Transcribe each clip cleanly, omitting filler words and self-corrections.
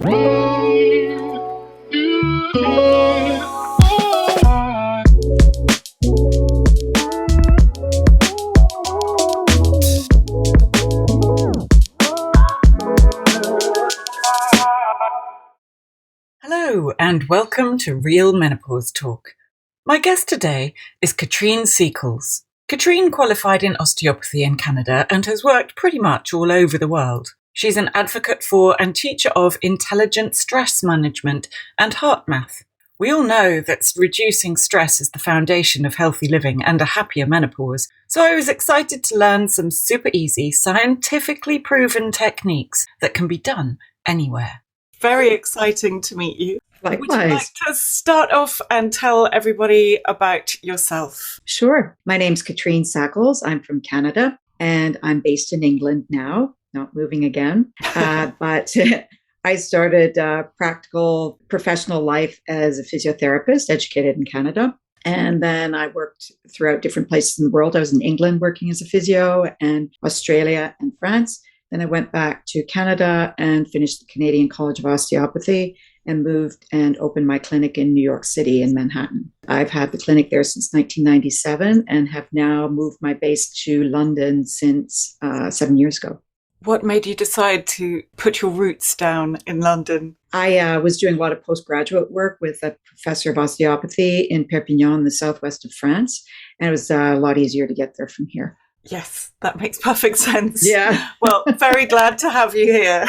Hello and welcome to Real Menopause Talk. My guest today is Katrine Cakuls. Katrine qualified in osteopathy in Canada and has worked pretty much all over the world. She's an advocate for and teacher of intelligent stress management and heart math. We all know that reducing stress is the foundation of healthy living and a happier menopause, so I was excited to learn some super easy, scientifically proven techniques that can be done anywhere. Very exciting to meet you. Likewise. Would you like to start off and tell everybody about yourself? Sure. My name's Katrine Cakuls. I'm from Canada and I'm based in England now, not moving again. But I started practical professional life as a physiotherapist, educated in Canada. And then I worked throughout different places in the world. I was in England working as a physio, and Australia and France. Then I went back to Canada and finished the Canadian College of Osteopathy and moved and opened my clinic in New York City in Manhattan. I've had the clinic there since 1997 and have now moved my base to London since 7 years ago. What made you decide to put your roots down in London? I was doing a lot of postgraduate work with a professor of osteopathy in Perpignan, in the southwest of France, and it was a lot easier to get there from here. Yes, that makes perfect sense. Yeah. Well, very glad to have you here.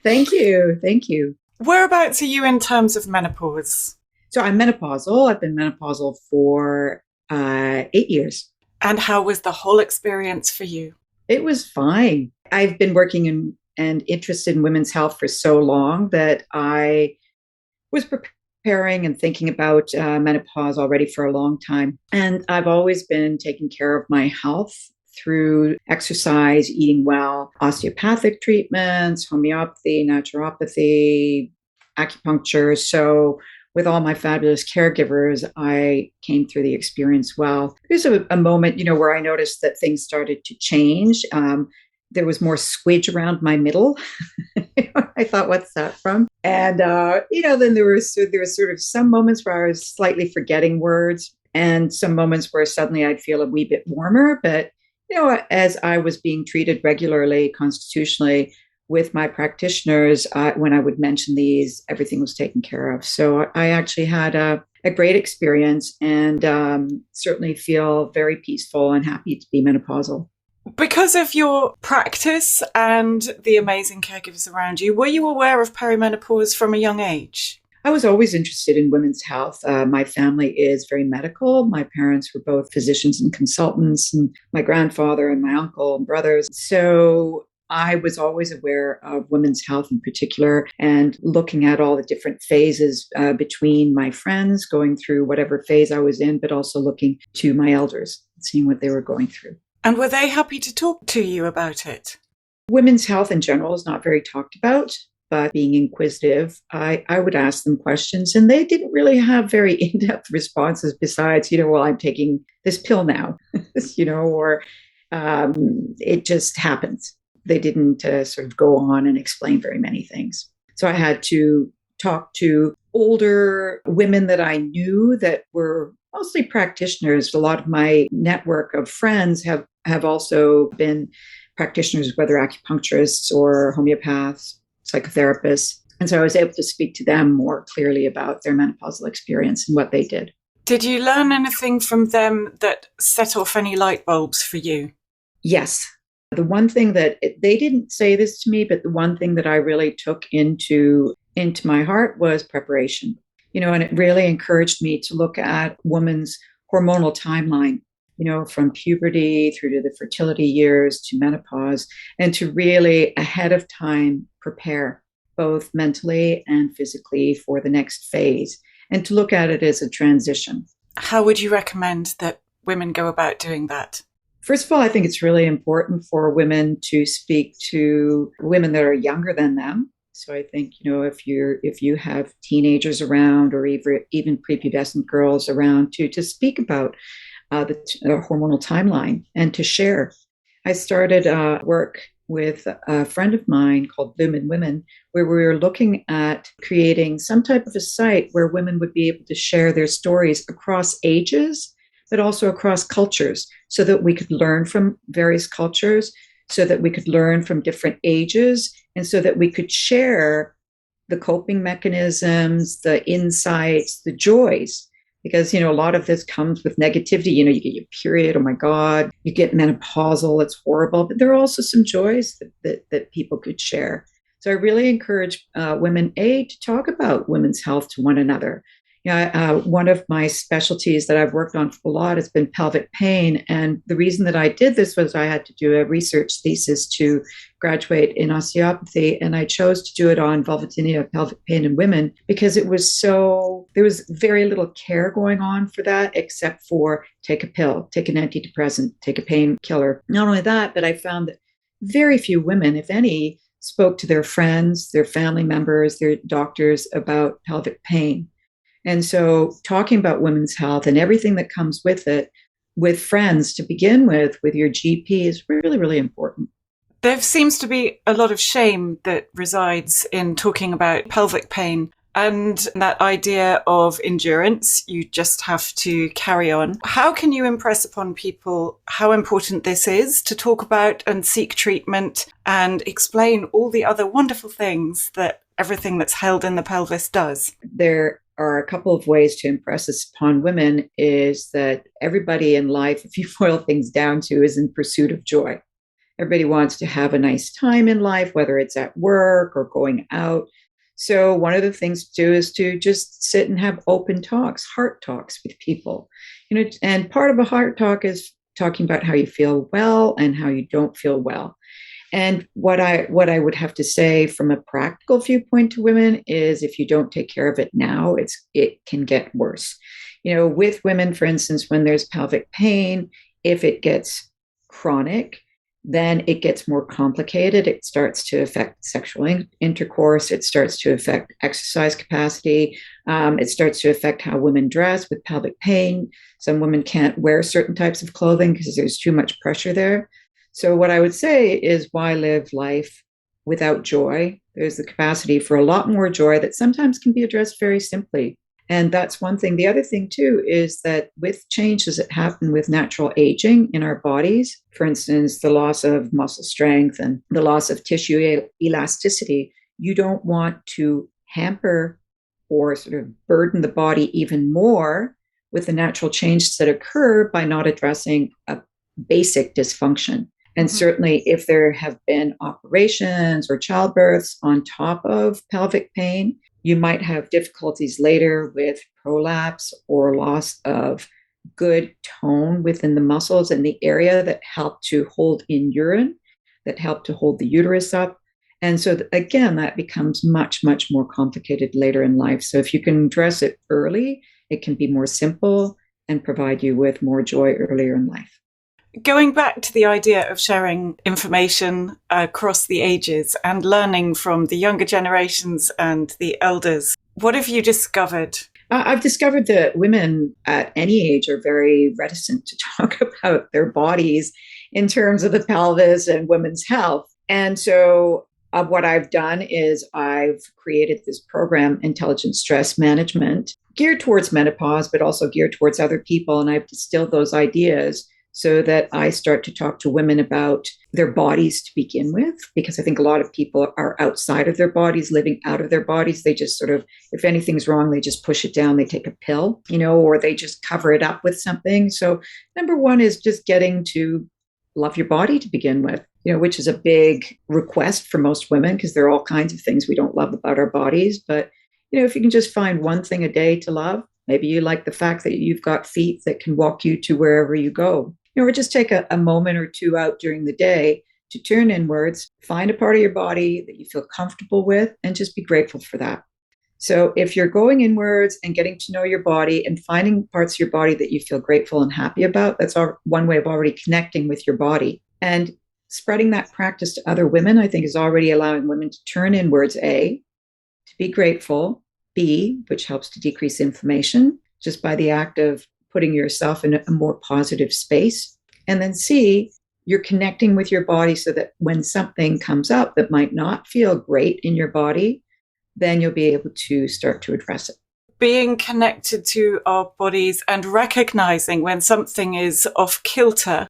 Thank you. Thank you. Whereabouts are you in terms of menopause? So I'm menopausal. I've been menopausal for 8 years. And how was the whole experience for you? It was fine. I've been working in and interested in women's health for so long that I was preparing and thinking about menopause already for a long time. And I've always been taking care of my health through exercise, eating well, osteopathic treatments, homeopathy, naturopathy, acupuncture. So with all my fabulous caregivers, I came through the experience well. There's a moment, where I noticed that things started to change. There was more squidge around my middle. I thought, what's that from? And, then there was sort of some moments where I was slightly forgetting words and some moments where suddenly I'd feel a wee bit warmer. But, as I was being treated regularly, constitutionally with my practitioners, when I would mention these, everything was taken care of. So I actually had a great experience and certainly feel very peaceful and happy to be menopausal. Because of your practice and the amazing caregivers around you, were you aware of perimenopause from a young age? I was always interested in women's health. My family is very medical. My parents were both physicians and consultants, and my grandfather and my uncle and brothers. So I was always aware of women's health in particular and looking at all the different phases between my friends, going through whatever phase I was in, but also looking to my elders, seeing what they were going through. And were they happy to talk to you about it? Women's health in general is not very talked about, but being inquisitive, I would ask them questions and they didn't really have very in-depth responses besides, well, I'm taking this pill now, or it just happens. They didn't sort of go on and explain very many things. So I had to talk to older women that I knew that were mostly practitioners. A lot of my network of friends have also been practitioners, whether acupuncturists or homeopaths, psychotherapists. And so I was able to speak to them more clearly about their menopausal experience and what they did. Did you learn anything from them that set off any light bulbs for you? Yes. The one thing that they didn't say this to me, but the one thing that I really took into my heart was preparation. And it really encouraged me to look at woman's hormonal timeline, from puberty through to the fertility years to menopause, and to really ahead of time prepare both mentally and physically for the next phase, and to look at it as a transition. How would you recommend that women go about doing that? First of all, I think it's really important for women to speak to women that are younger than them. So I think, if you have teenagers around or even prepubescent girls around to speak about the hormonal timeline and to share. I started work with a friend of mine called Bloom and Women, where we were looking at creating some type of a site where women would be able to share their stories across ages, but also across cultures, so that we could learn from various cultures, so that we could learn from different ages, and so that we could share the coping mechanisms, the insights, the joys. Because, a lot of this comes with negativity. You get your period, oh my God, you get menopausal, it's horrible. But there are also some joys that people could share. So I really encourage women, to talk about women's health to one another. One of my specialties that I've worked on for a lot has been pelvic pain. And the reason that I did this was I had to do a research thesis to graduate in osteopathy. And I chose to do it on vulvodynia, pelvic pain in women, because there was very little care going on for that, except for take a pill, take an antidepressant, take a painkiller. Not only that, but I found that very few women, if any, spoke to their friends, their family members, their doctors about pelvic pain. And so talking about women's health and everything that comes with it, with friends to begin with your GP, is really, really important. There seems to be a lot of shame that resides in talking about pelvic pain and that idea of endurance. You just have to carry on. How can you impress upon people how important this is to talk about and seek treatment and explain all the other wonderful things that everything that's held in the pelvis does? There are a couple of ways to impress this upon women, is that everybody in life, if you boil things down to, is in pursuit of joy. Everybody wants to have a nice time in life, whether it's at work or going out. So one of the things to do is to just sit and have open talks, heart talks with people. And part of a heart talk is talking about how you feel well and how you don't feel well. And what I would have to say from a practical viewpoint to women is, if you don't take care of it now, it can get worse. With women, for instance, when there's pelvic pain, if it gets chronic, then it gets more complicated. It starts to affect sexual intercourse. It starts to affect exercise capacity. It starts to affect how women dress with pelvic pain. Some women can't wear certain types of clothing because there's too much pressure there. So what I would say is, why live life without joy? There's the capacity for a lot more joy that sometimes can be addressed very simply. And that's one thing. The other thing, too, is that with changes that happen with natural aging in our bodies, for instance, the loss of muscle strength and the loss of tissue elasticity, you don't want to hamper or sort of burden the body even more with the natural changes that occur by not addressing a basic dysfunction. And certainly if there have been operations or childbirths on top of pelvic pain, you might have difficulties later with prolapse or loss of good tone within the muscles and the area that help to hold in urine, that help to hold the uterus up. And so again, that becomes much, much more complicated later in life. So if you can address it early, it can be more simple and provide you with more joy earlier in life. Going back to the idea of sharing information across the ages and learning from the younger generations and the elders, what have you discovered? I've discovered that women at any age are very reticent to talk about their bodies in terms of the pelvis and women's health. And so what I've done is I've created this program, Intelligent Stress Management, geared towards menopause, but also geared towards other people. And I've distilled those ideas so that I start to talk to women about their bodies to begin with, because I think a lot of people are outside of their bodies, living out of their bodies. They just sort of, if anything's wrong, they just push it down. They take a pill, or they just cover it up with something. So number one is just getting to love your body to begin with, which is a big request for most women, because there are all kinds of things we don't love about our bodies. But, if you can just find one thing a day to love, maybe you like the fact that you've got feet that can walk you to wherever you go. Or just take a moment or two out during the day to turn inwards, find a part of your body that you feel comfortable with, and just be grateful for that. So if you're going inwards and getting to know your body and finding parts of your body that you feel grateful and happy about, that's one way of already connecting with your body. And spreading that practice to other women, I think, is already allowing women to turn inwards, A, to be grateful, B, which helps to decrease inflammation just by the act of putting yourself in a more positive space. And then C, you're connecting with your body so that when something comes up that might not feel great in your body, then you'll be able to start to address it. Being connected to our bodies and recognizing when something is off kilter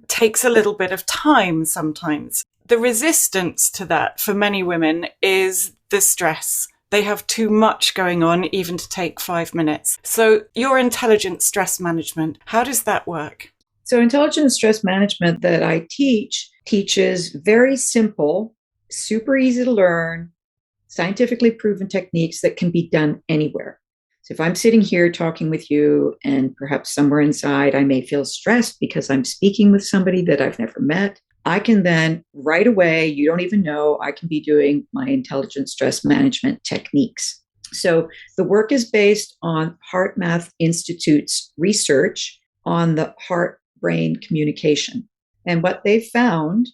takes a little bit of time sometimes. The resistance to that for many women is the stress. They have too much going on even to take 5 minutes. So your intelligent stress management, how does that work? So intelligent stress management that I teaches very simple, super easy to learn, scientifically proven techniques that can be done anywhere. So if I'm sitting here talking with you and perhaps somewhere inside I may feel stressed because I'm speaking with somebody that I've never met, I can then right away, you don't even know, I can be doing my intelligent stress management techniques. So the work is based on HeartMath Institute's research on the heart-brain communication. And what they found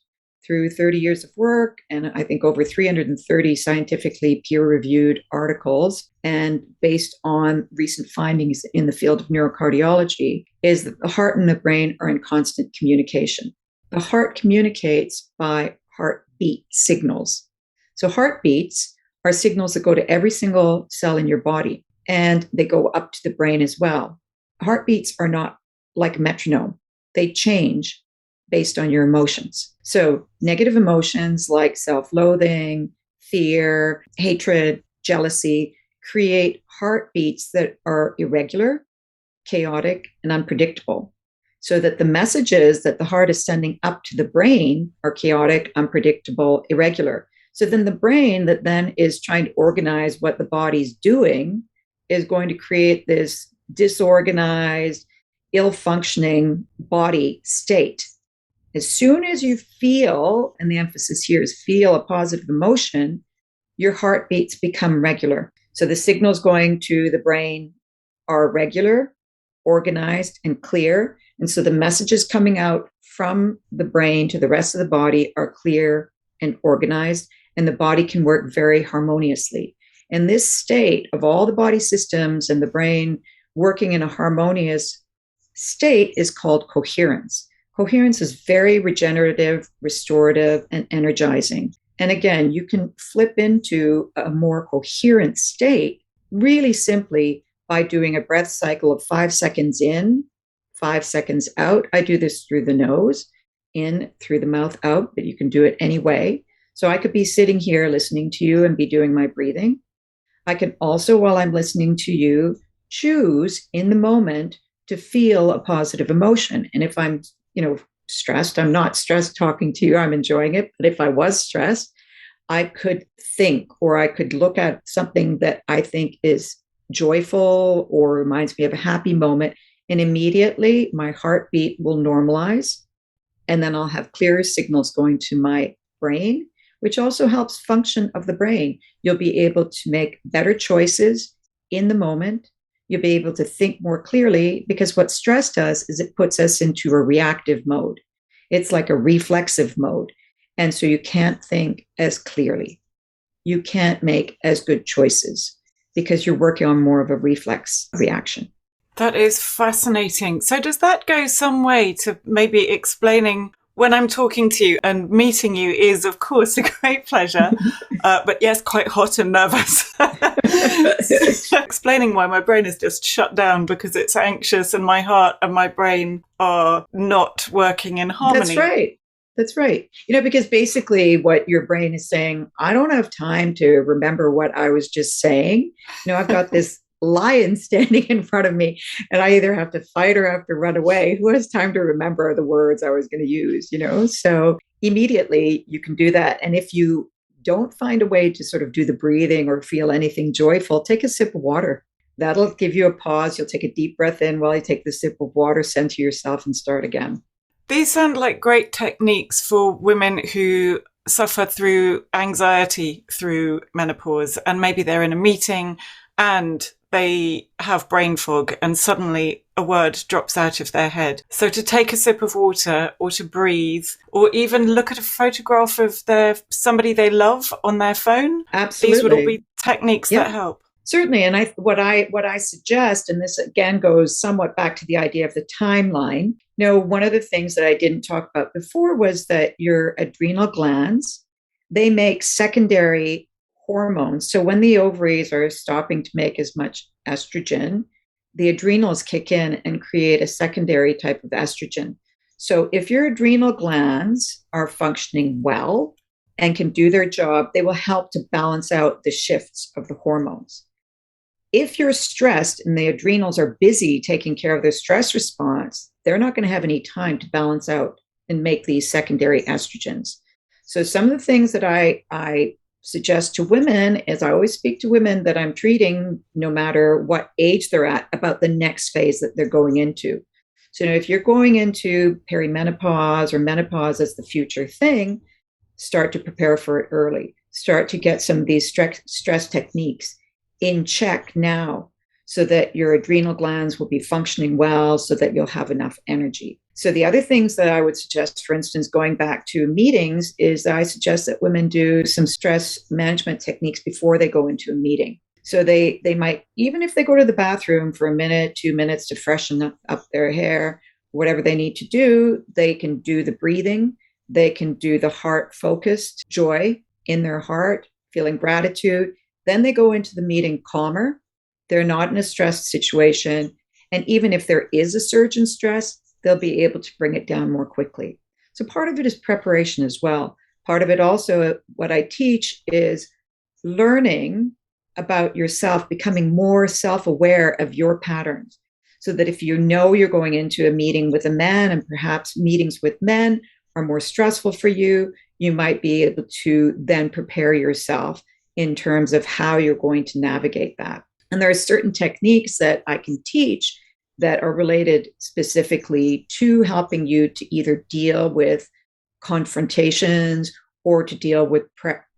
through 30 years of work, and I think over 330 scientifically peer-reviewed articles, and based on recent findings in the field of neurocardiology, is that the heart and the brain are in constant communication. The heart communicates by heartbeat signals. So heartbeats are signals that go to every single cell in your body, and they go up to the brain as well. Heartbeats are not like a metronome. They change based on your emotions. So negative emotions like self-loathing, fear, hatred, jealousy create heartbeats that are irregular, chaotic, and unpredictable. So that the messages that the heart is sending up to the brain are chaotic, unpredictable, irregular. So then the brain that then is trying to organize what the body's doing is going to create this disorganized, ill-functioning body state. As soon as you feel, and the emphasis here is feel a positive emotion, your heartbeats become regular. So the signals going to the brain are regular, organized, and clear. And so the messages coming out from the brain to the rest of the body are clear and organized, and the body can work very harmoniously. And this state of all the body systems and the brain working in a harmonious state is called coherence. Coherence is very regenerative, restorative, and energizing. And again, you can flip into a more coherent state really simply by doing a breath cycle of 5 seconds in, 5 seconds out. I do this through the nose, in, through the mouth, out, but you can do it any way. So I could be sitting here listening to you and be doing my breathing. I can also, while I'm listening to you, choose in the moment to feel a positive emotion. And if I'm stressed, I'm not stressed talking to you, I'm enjoying it. But if I was stressed, I could think, or I could look at something that I think is joyful or reminds me of a happy moment. And immediately my heartbeat will normalize. And then I'll have clearer signals going to my brain, which also helps function of the brain. You'll be able to make better choices in the moment. You'll be able to think more clearly, because what stress does is it puts us into a reactive mode. It's like a reflexive mode. And so you can't think as clearly. You can't make as good choices because you're working on more of a reflex reaction. That is fascinating. So does that go some way to maybe explaining when I'm talking to you, and meeting you is, of course, a great pleasure, but yes, quite hot and nervous. Explaining why my brain is just shut down because it's anxious and my heart and my brain are not working in harmony. That's right. That's right. Because basically what your brain is saying, I don't have time to remember what I was just saying. I've got this lion standing in front of me and I either have to fight or have to run away. Who has time to remember the words I was going to use, So immediately you can do that. And if you don't find a way to sort of do the breathing or feel anything joyful, take a sip of water. That'll give you a pause. You'll take a deep breath in while you take the sip of water, center yourself and start again. These sound like great techniques for women who suffer through anxiety through menopause, and maybe they're in a meeting and they have brain fog and suddenly a word drops out of their head. So to take a sip of water, or to breathe, or even look at a photograph of somebody they love on their phone. Absolutely. These would all be techniques that help. Certainly, and what I suggest, and this again goes somewhat back to the idea of the timeline. One of the things that I didn't talk about before was that your adrenal glands, they make secondary hormones. So when the ovaries are stopping to make as much estrogen, the adrenals kick in and create a secondary type of estrogen. So if your adrenal glands are functioning well and can do their job, they will help to balance out the shifts of the hormones. If you're stressed and the adrenals are busy taking care of their stress response, they're not going to have any time to balance out and make these secondary estrogens. So some of the things that I suggest to women is I always speak to women that I'm treating, no matter what age they're at, about the next phase that they're going into. So if you're going into perimenopause or menopause as the future thing, start to prepare for it early. Start to get some of these stress techniques in check now so that your adrenal glands will be functioning well, so that you'll have enough energy. So the other things that I would suggest, for instance, going back to meetings, is that I suggest that women do some stress management techniques before they go into a meeting. So they might, even if they go to the bathroom for a minute, 2 minutes to freshen up their hair, whatever they need to do, they can do the breathing. They can do the heart focused joy in their heart, feeling gratitude. Then they go into the meeting calmer. They're not in a stressed situation. And even if there is a surge in stress, they'll be able to bring it down more quickly. So part of it is preparation as well. Part of it also, what I teach is learning about yourself, becoming more self-aware of your patterns. So that if you know you're going into a meeting with a man, and perhaps meetings with men are more stressful for you, you might be able to then prepare yourself in terms of how you're going to navigate that. And there are certain techniques that I can teach that are related specifically to helping you to either deal with confrontations or to deal with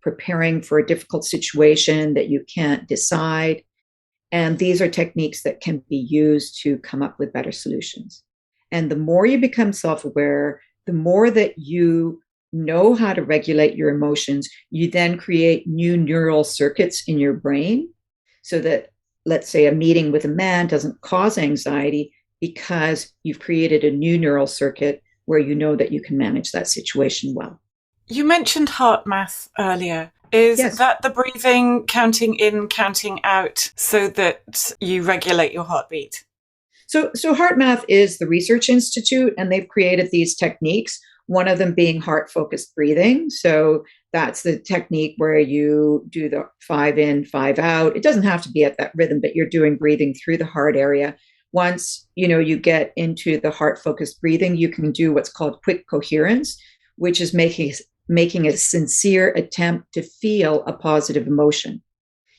preparing for a difficult situation that you can't decide. And these are techniques that can be used to come up with better solutions. And the more you become self-aware, the more that you know how to regulate your emotions, you then create new neural circuits in your brain so that, let's say, a meeting with a man doesn't cause anxiety because you've created a new neural circuit where you know that you can manage that situation well. You mentioned heart math earlier. Is Yes. that the breathing, counting in, counting out, so that you regulate your heartbeat? So HeartMath is the research institute, and they've created these techniques, one of them being heart focused breathing. So that's the technique where you do the 5 in, 5 out. It doesn't have to be at that rhythm, but you're doing breathing through the heart area. Once you get into the heart focused breathing, you can do what's called quick coherence, which is making a sincere attempt to feel a positive emotion.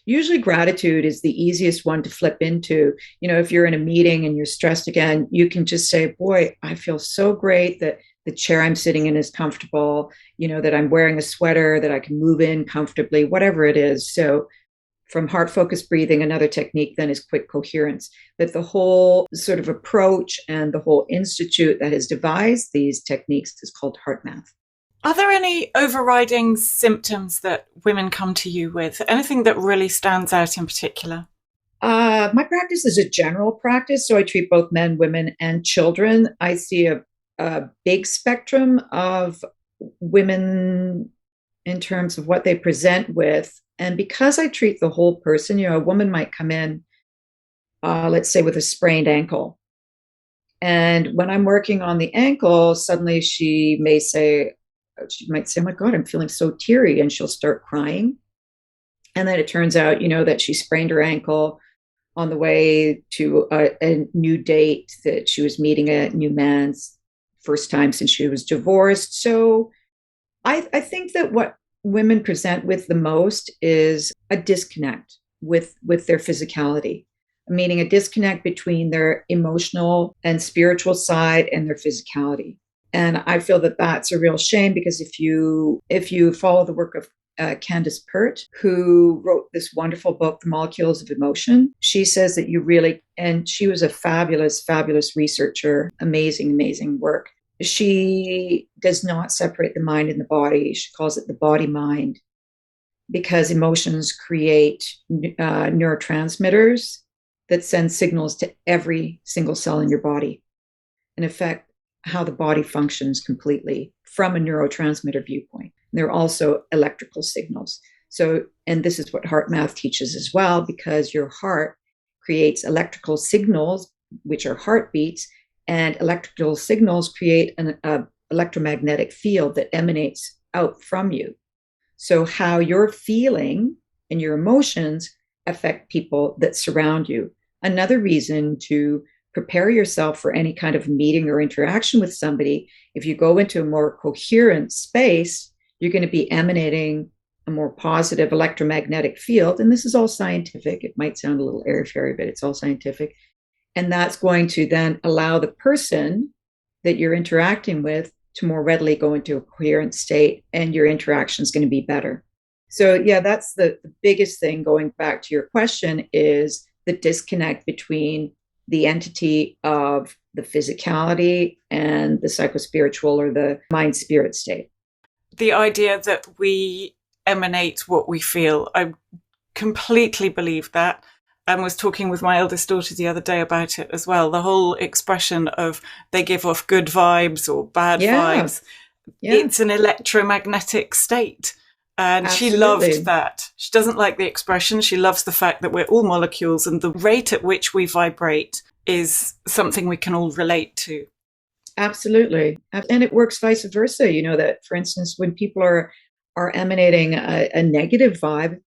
Usually gratitude is the easiest one to flip into. If you're in a meeting and you're stressed again, you can just say, boy, I feel so great that the chair I'm sitting in is comfortable, that I'm wearing a sweater that I can move in comfortably, whatever it is. So from heart focused breathing, another technique then is quick coherence. But the whole sort of approach and the whole institute that has devised these techniques is called HeartMath. Are there any overriding symptoms that women come to you with? Anything that really stands out in particular? My practice is a general practice, so I treat both men, women, and children. I see a big spectrum of women in terms of what they present with. And because I treat the whole person, a woman might come in, let's say, with a sprained ankle. And when I'm working on the ankle, suddenly she might say, oh my God, I'm feeling so teary. And she'll start crying. And then it turns out, that she sprained her ankle on the way to a new date, that she was meeting a new man's first time since she was divorced. So I think that what women present with the most is a disconnect with their physicality, meaning a disconnect between their emotional and spiritual side and their physicality. And I feel that that's a real shame, because if you follow the work of Candace Pert, who wrote this wonderful book, The Molecules of Emotion, she says that and she was a fabulous, fabulous researcher, amazing, amazing work. She does not separate the mind and the body. She calls it the body mind. because emotions create neurotransmitters that send signals to every single cell in your body and affect how the body functions completely from a neurotransmitter viewpoint. And they're also electrical signals. So, and this is what heart math teaches as well, because your heart creates electrical signals, which are heartbeats, and electrical signals create an electromagnetic field that emanates out from you. So, how you're feeling and your emotions affect people that surround you. Another reason to prepare yourself for any kind of meeting or interaction with somebody, if you go into a more coherent space, you're going to be emanating a more positive electromagnetic field. And this is all scientific. It might sound a little airy-fairy, but it's all scientific. And that's going to then allow the person that you're interacting with to more readily go into a coherent state, and your interaction is going to be better. So yeah, that's the biggest thing, going back to your question, is the disconnect between the entity of the physicality and the psychospiritual or the mind spirit state. The idea that we emanate what we feel, I completely believe that, and was talking with my eldest daughter the other day about it as well. The whole expression of they give off good vibes or bad vibes. Yeah. It's an electromagnetic state. And Absolutely. She loved that. She doesn't like the expression. She loves the fact that we're all molecules, and the rate at which we vibrate is something we can all relate to. Absolutely. And it works vice versa. You know, that, for instance, when people are emanating a negative vibe,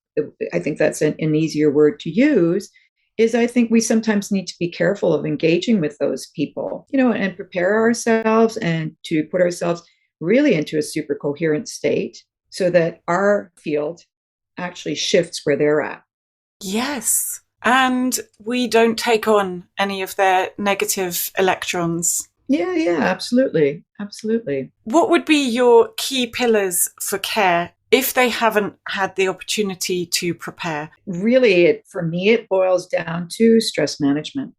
I think that's an easier word to use, is I think we sometimes need to be careful of engaging with those people, you know, and prepare ourselves and to put ourselves really into a super coherent state so that our field actually shifts where they're at. Yes. And we don't take on any of their negative electrons. Yeah, absolutely. Absolutely. What would be your key pillars for care if they haven't had the opportunity to prepare? Really, for me, it boils down to stress management.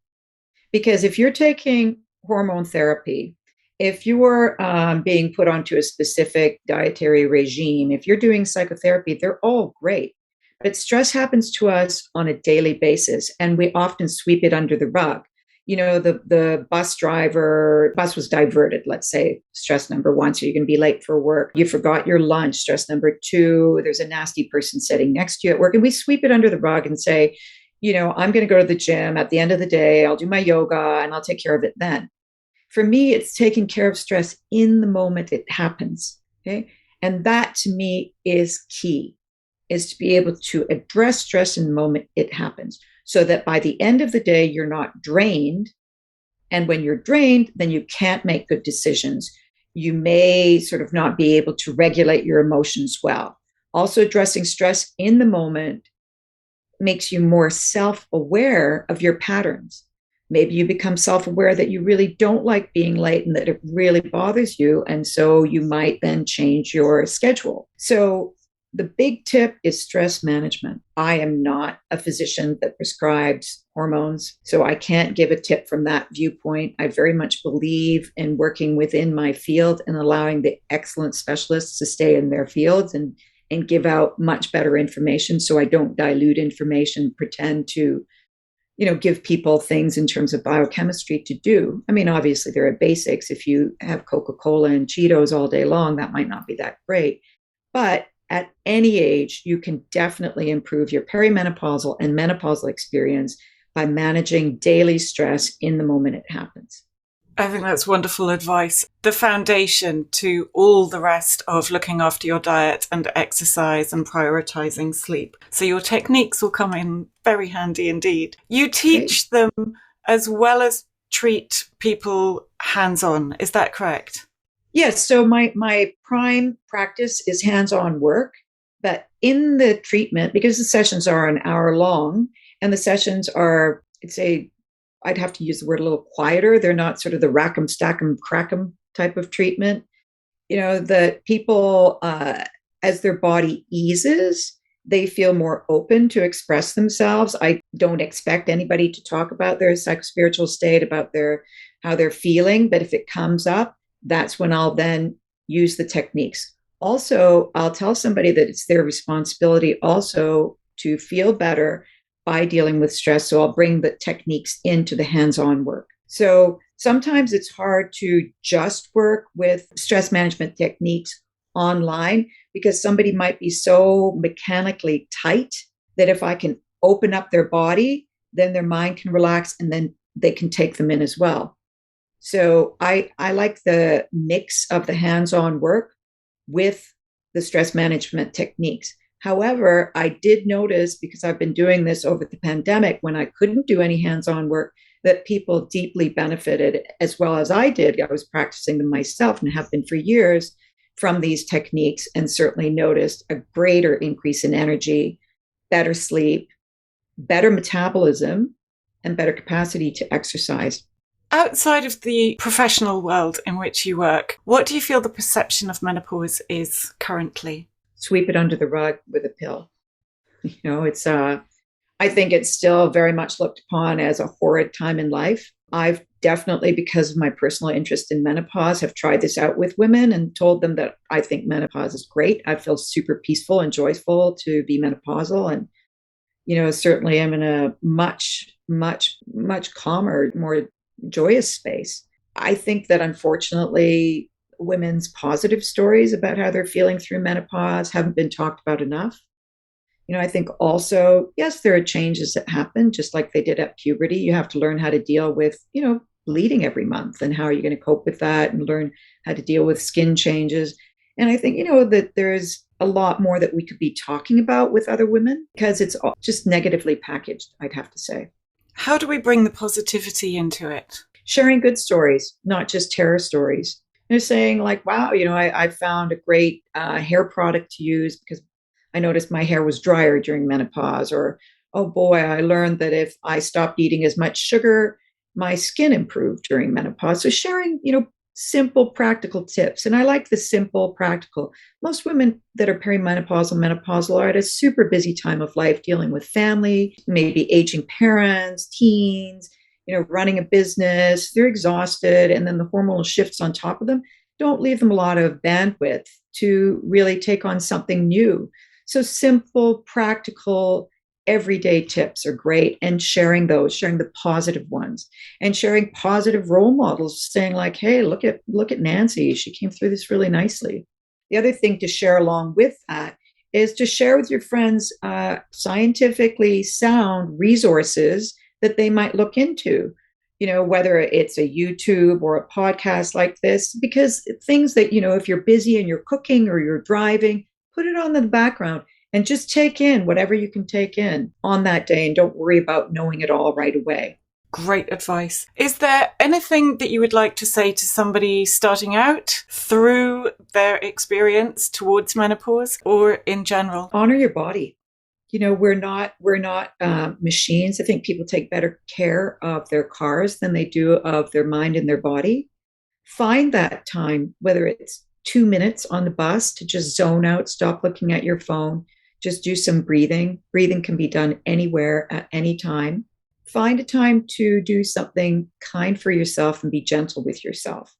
Because if you're taking hormone therapy, if you're being put onto a specific dietary regime, if you're doing psychotherapy, they're all great. But stress happens to us on a daily basis, and we often sweep it under the rug. You know, the bus was diverted, let's say, stress number one. So you're going to be late for work. You forgot your lunch, stress number two. There's a nasty person sitting next to you at work. And we sweep it under the rug and say, you know, I'm going to go to the gym at the end of the day. I'll do my yoga and I'll take care of it then. For me, it's taking care of stress in the moment it happens. Okay. And that to me is key, is to be able to address stress in the moment it happens, so that by the end of the day, you're not drained. And when you're drained, then you can't make good decisions. You may sort of not be able to regulate your emotions well. Also, addressing stress in the moment makes you more self-aware of your patterns. Maybe you become self-aware that you really don't like being late and that it really bothers you. And so you might then change your schedule. So the big tip is stress management. I am not a physician that prescribes hormones, so I can't give a tip from that viewpoint. I very much believe in working within my field and allowing the excellent specialists to stay in their fields and give out much better information, so I don't dilute information, pretend to, you know, give people things in terms of biochemistry to do. I mean, obviously there are basics. If you have Coca-Cola and Cheetos all day long, that might not be that great. But at any age, you can definitely improve your perimenopausal and menopausal experience by managing daily stress in the moment it happens. I think that's wonderful advice. The foundation to all the rest of looking after your diet and exercise and prioritizing sleep. So your techniques will come in very handy indeed. You teach them as well as treat people hands-on. Is that correct? Yes. So my prime practice is hands-on work, but in the treatment, because the sessions are an hour long and the sessions are, I'd have to use the word a little quieter. They're not sort of the rack 'em, stack 'em, crack 'em type of treatment. You know, that people, as their body eases, they feel more open to express themselves. I don't expect anybody to talk about their psychospiritual state, about how they're feeling. But if it comes up, that's when I'll then use the techniques. Also, I'll tell somebody that it's their responsibility also to feel better by dealing with stress. So I'll bring the techniques into the hands-on work. So sometimes it's hard to just work with stress management techniques online because somebody might be so mechanically tight that if I can open up their body, then their mind can relax and then they can take them in as well. So I like the mix of the hands-on work with the stress management techniques. However, I did notice, because I've been doing this over the pandemic when I couldn't do any hands-on work, that people deeply benefited as well as I did. I was practicing them myself and have been for years from these techniques, and certainly noticed a greater increase in energy, better sleep, better metabolism, and better capacity to exercise. Outside of the professional world in which you work, what do you feel the perception of menopause is currently? Sweep it under the rug with a pill. It's I think it's still very much looked upon as a horrid time in life. I've definitely, because of my personal interest in menopause, have tried this out with women and told them that I think menopause is great. I feel super peaceful and joyful to be menopausal. And, certainly I'm in a much, much, much calmer, more joyous space. I think that unfortunately, women's positive stories about how they're feeling through menopause haven't been talked about enough. I think also, yes, there are changes that happen just like they did at puberty. You have to learn how to deal with, bleeding every month, and how are you going to cope with that, and learn how to deal with skin changes. And I think, that there's a lot more that we could be talking about with other women because it's all just negatively packaged, I'd have to say. How do we bring the positivity into it? Sharing good stories, not just terror stories. Saying like, wow, I found a great hair product to use because I noticed my hair was drier during menopause. Or, oh boy, I learned that if I stopped eating as much sugar, my skin improved during menopause. So sharing, simple, practical tips. And I like the simple, practical. Most women that are perimenopausal, menopausal are at a super busy time of life, dealing with family, maybe aging parents, teens, running a business. They're exhausted. And then the hormonal shifts on top of them don't leave them a lot of bandwidth to really take on something new. So simple, practical, everyday tips are great. And sharing the positive ones, and sharing positive role models, saying like, hey, look at Nancy. She came through this really nicely. The other thing to share along with that is to share with your friends scientifically sound resources that they might look into, whether it's a YouTube or a podcast like this, because things that, if you're busy and you're cooking or you're driving, put it on in the background and just take in whatever you can take in on that day, and don't worry about knowing it all right away. Great advice. Is there anything that you would like to say to somebody starting out through their experience towards menopause, or in general? Honor your body. We're not machines. I think people take better care of their cars than they do of their mind and their body. Find that time, whether it's 2 minutes on the bus, to just zone out, stop looking at your phone, just do some breathing. Breathing can be done anywhere at any time. Find a time to do something kind for yourself and be gentle with yourself.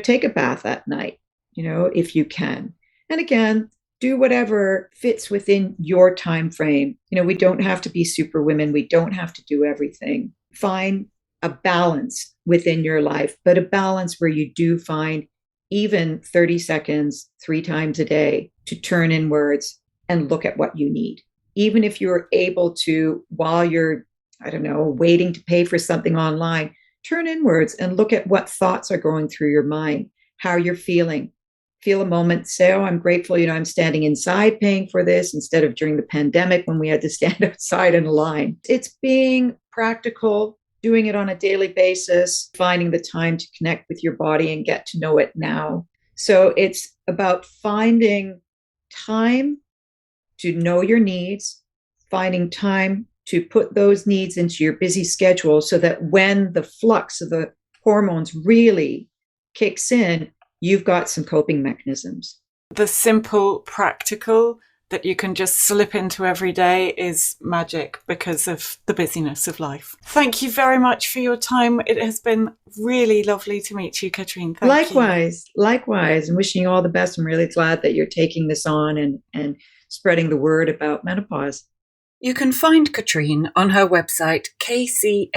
Take a bath at night, if you can. And again, do whatever fits within your time frame. We don't have to be super women. We don't have to do everything. Find a balance within your life, but a balance where you do find even 30 seconds 3 times a day to turn inwards and look at what you need. Even if you're able to, while you're, waiting to pay for something online, turn inwards and look at what thoughts are going through your mind, how you're feeling. Feel a moment, say, oh, I'm grateful, I'm standing inside paying for this instead of during the pandemic when we had to stand outside in a line. It's being practical, doing it on a daily basis, finding the time to connect with your body and get to know it now. So it's about finding time to know your needs, finding time to put those needs into your busy schedule so that when the flux of the hormones really kicks in, you've got some coping mechanisms. The simple, practical, that you can just slip into every day is magic because of the busyness of life. Thank you very much for your time. It has been really lovely to meet you, Katrine. Thank you. Likewise, and wishing you all the best. I'm really glad that you're taking this on and spreading the word about menopause. You can find Katrine on her website, kcmt.co.uk.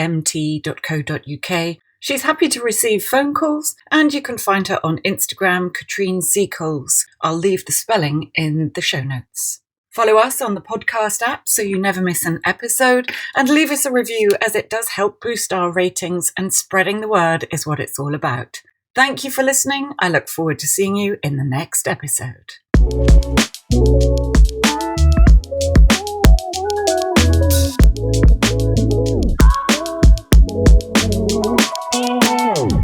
She's happy to receive phone calls, and you can find her on Instagram, Katrine Cakuls. I'll leave the spelling in the show notes. Follow us on the podcast app so you never miss an episode, and leave us a review as it does help boost our ratings, and spreading the word is what it's all about. Thank you for listening. I look forward to seeing you in the next episode.